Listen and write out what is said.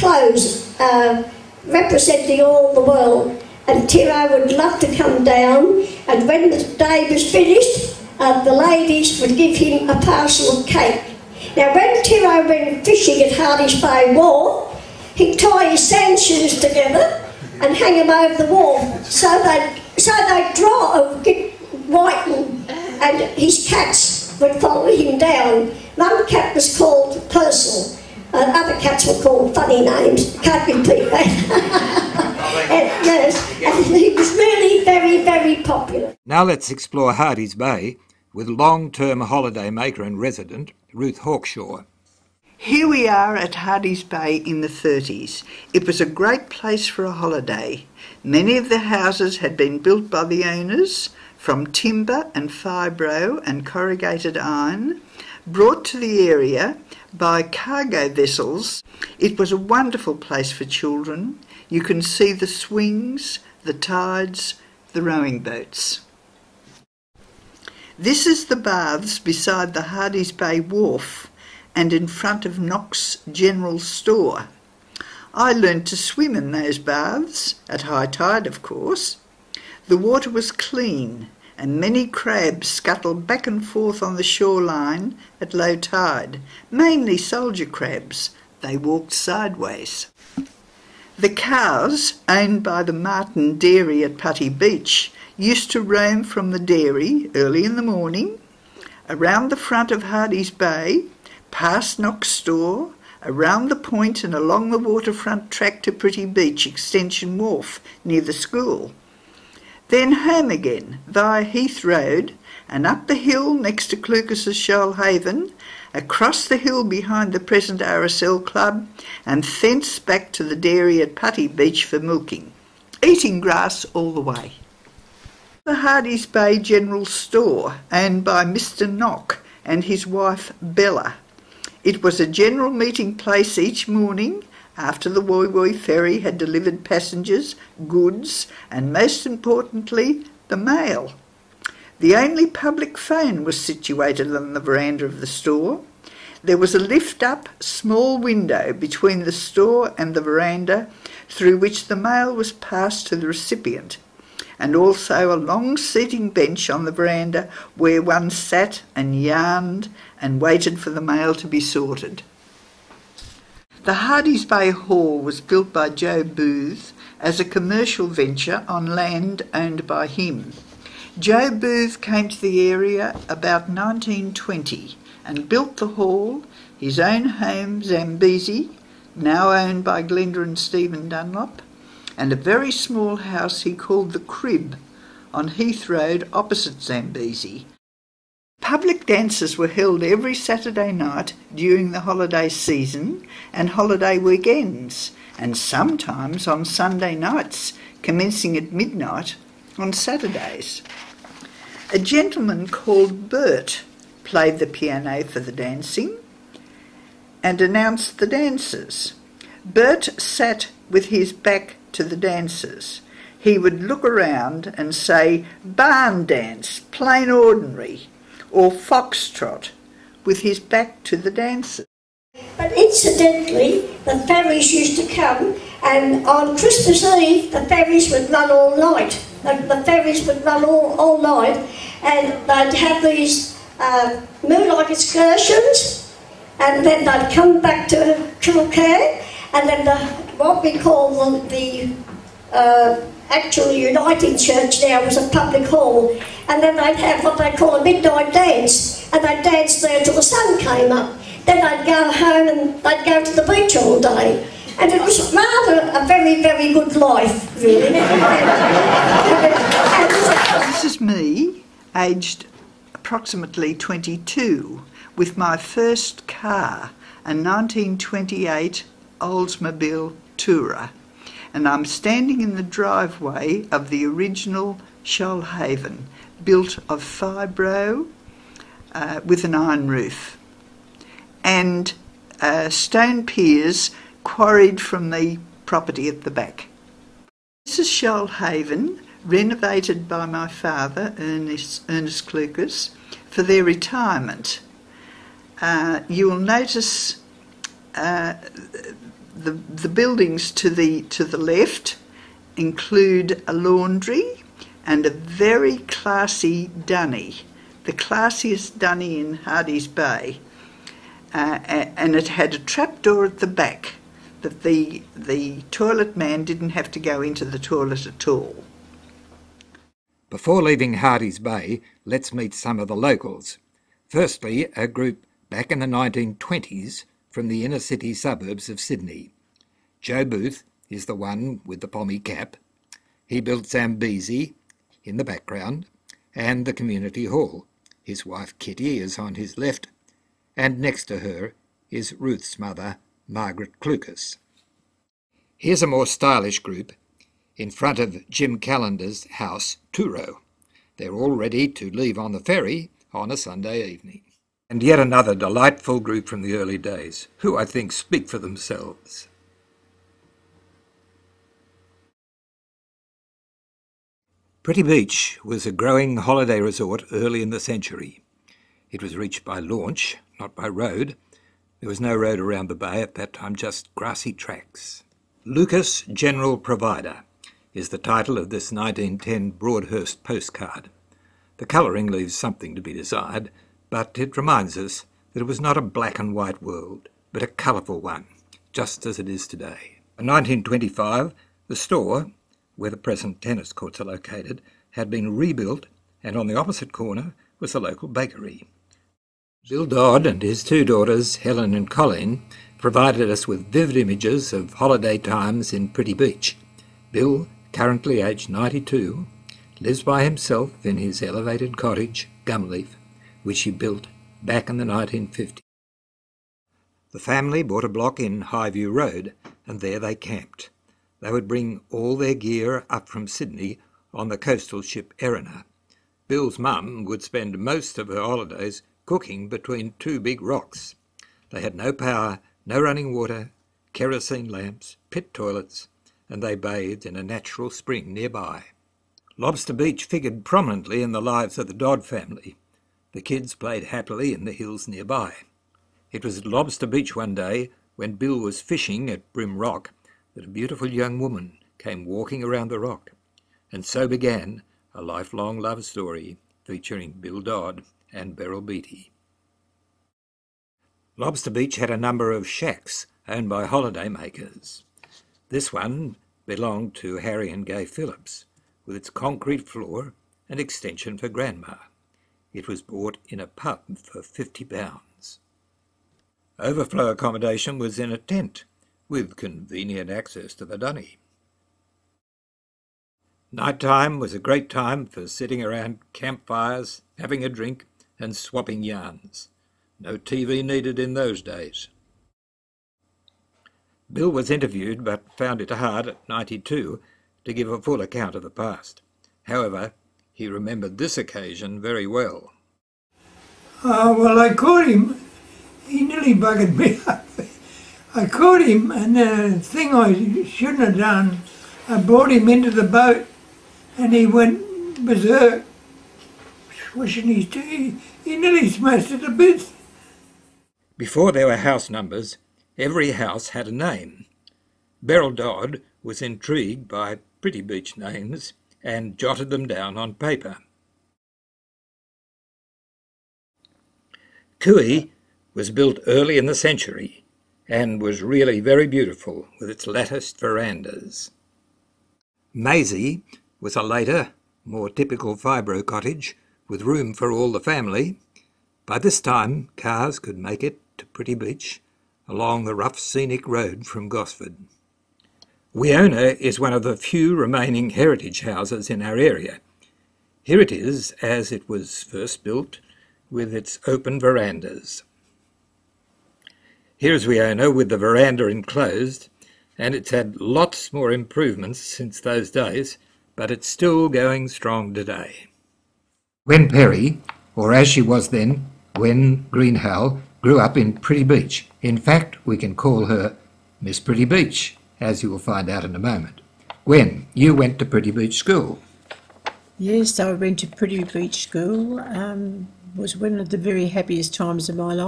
clothes representing all the world, and Tiro would love to come down, and when the day was finished, the ladies would give him a parcel of cake. Now when Tiro went fishing at Hardy's Bay Wharf, he'd tie his sand shoes together and hang them over the wharf, so they'd dry, get whiten, and his cats would follow him down. One cat was called Purcell, other cats were called funny names, can't repeat that. And, yes, and he was really very, very popular. Now let's explore Hardy's Bay with long-term holiday maker and resident Ruth Hawkshaw. Here we are at Hardy's Bay in the 30s. It was a great place for a holiday. Many of the houses had been built by the owners from timber and fibro and corrugated iron, brought to the area by cargo vessels. It was a wonderful place for children. You can see the swings, the tides, the rowing boats. This is the baths beside the Hardy's Bay Wharf and in front of Knox General Store. I learnt to swim in those baths, at high tide of course. The water was clean and many crabs scuttled back and forth on the shoreline at low tide, mainly soldier crabs. They walked sideways. The cows, owned by the Martin Dairy at Putty Beach, used to roam from the dairy early in the morning, around the front of Hardy's Bay, past Knox Store, around the point and along the waterfront track to Pretty Beach Extension Wharf near the school. Then home again via Heath Road and up the hill next to Clucas's Shoalhaven, across the hill behind the present RSL Club, and thence back to the dairy at Putty Beach for milking, eating grass all the way. The Hardy's Bay General Store, owned by Mr. Knock and his wife Bella. It was a general meeting place each morning after the Woy Woy ferry had delivered passengers, goods, and most importantly, the mail. The only public phone was situated on the veranda of the store. There was a lift-up small window between the store and the veranda through which the mail was passed to the recipient, and also a long seating bench on the veranda where one sat and yarned and waited for the mail to be sorted. The Hardy's Bay Hall was built by Joe Booth as a commercial venture on land owned by him. Joe Booth came to the area about 1920 and built the hall, his own home Zambezi, now owned by Glenda and Stephen Dunlop, and a very small house he called the Crib on Heath Road opposite Zambezi. Public dances were held every Saturday night during the holiday season and holiday weekends, and sometimes on Sunday nights, commencing at midnight on Saturdays. A gentleman called Bert played the piano for the dancing and announced the dances. Bert sat with his back to the dancers. He would look around and say, "Barn dance, plain ordinary," or foxtrot, with his back to the dancers. But incidentally, the ferries used to come, and on Christmas Eve, the ferries would run all night. The ferries would run all night, and they'd have these moonlight excursions, and then they'd come back to Kilcare, and then what we call the actual Uniting Church now was a public hall, and then they'd have what they call a midnight dance, and they'd dance there till the sun came up. Then they'd go home and they'd go to the beach all day, and it was rather a very, very good life, really. This is me, aged approximately 22, with my first car, a 1928 Oldsmobile Tourer, and I'm standing in the driveway of the original Shoalhaven, built of fibro with an iron roof, and stone piers quarried from the property at the back. This is Shoalhaven, renovated by my father, Ernest Clucas, for their retirement. You will notice The buildings to the left include a laundry and a very classy dunny, the classiest dunny in Hardy's Bay, and it had a trapdoor at the back that the toilet man didn't have to go into the toilet at all. Before leaving Hardy's Bay, let's meet some of the locals. Firstly, a group back in the 1920s from the inner city suburbs of Sydney. Joe Booth is the one with the pommy cap. He built Zambezi in the background and the community hall. His wife Kitty is on his left, and next to her is Ruth's mother, Margaret Clucas. Here's a more stylish group in front of Jim Callender's house, Turo. They're all ready to leave on the ferry on a Sunday evening. And yet another delightful group from the early days, who I think speak for themselves. Pretty Beach was a growing holiday resort early in the century. It was reached by launch, not by road. There was no road around the bay at that time, just grassy tracks. Lucas General Provider is the title of this 1910 Broadhurst postcard. The colouring leaves something to be desired, but it reminds us that it was not a black and white world, but a colourful one, just as it is today. In 1925, the store, where the present tennis courts are located, had been rebuilt, and on the opposite corner was the local bakery. Bill Dodd and his two daughters, Helen and Colleen, provided us with vivid images of holiday times in Pretty Beach. Bill, currently aged 92, lives by himself in his elevated cottage, Gumleaf, which he built back in the 1950s. The family bought a block in Highview Road, and there they camped. They would bring all their gear up from Sydney on the coastal ship Erina. Bill's mum would spend most of her holidays cooking between two big rocks. They had no power, no running water, kerosene lamps, pit toilets, and they bathed in a natural spring nearby. Lobster Beach figured prominently in the lives of the Dodd family. The kids played happily in the hills nearby. It was at Lobster Beach one day, when Bill was fishing at Brim Rock, that a beautiful young woman came walking around the rock. And so began a lifelong love story featuring Bill Dodd and Beryl Beattie. Lobster Beach had a number of shacks owned by holidaymakers. This one belonged to Harry and Gay Phillips, with its concrete floor and extension for Grandma. It was bought in a pub for £50. Overflow accommodation was in a tent, with convenient access to the dunny. Night time was a great time for sitting around campfires, having a drink and swapping yarns. No TV needed in those days. Bill was interviewed but found it hard at 92 to give a full account of the past. However, he remembered this occasion very well. Well, I caught him. He nearly buggered me up. I caught him, and the thing I shouldn't have done, I brought him into the boat, and he went berserk, swishing his teeth. He nearly smashed it to bits. Before there were house numbers, every house had a name. Beryl Dodd was intrigued by Pretty Beach names and jotted them down on paper. Cooey was built early in the century and was really very beautiful with its latticed verandas. Maisie was a later, more typical fibro cottage with room for all the family. By this time, cars could make it to Pretty Beach along the rough scenic road from Gosford. Weona is one of the few remaining heritage houses in our area. Here it is as it was first built, with its open verandas. Here's Weona with the veranda enclosed, and it's had lots more improvements since those days, but it's still going strong today. Gwen Perry, or as she was then, Gwen Greenhow, grew up in Pretty Beach. In fact, we can call her Miss Pretty Beach, as you will find out in a moment. Gwen, you went to Pretty Beach School. Yes, I went to Pretty Beach School. Was one of the very happiest times of my life.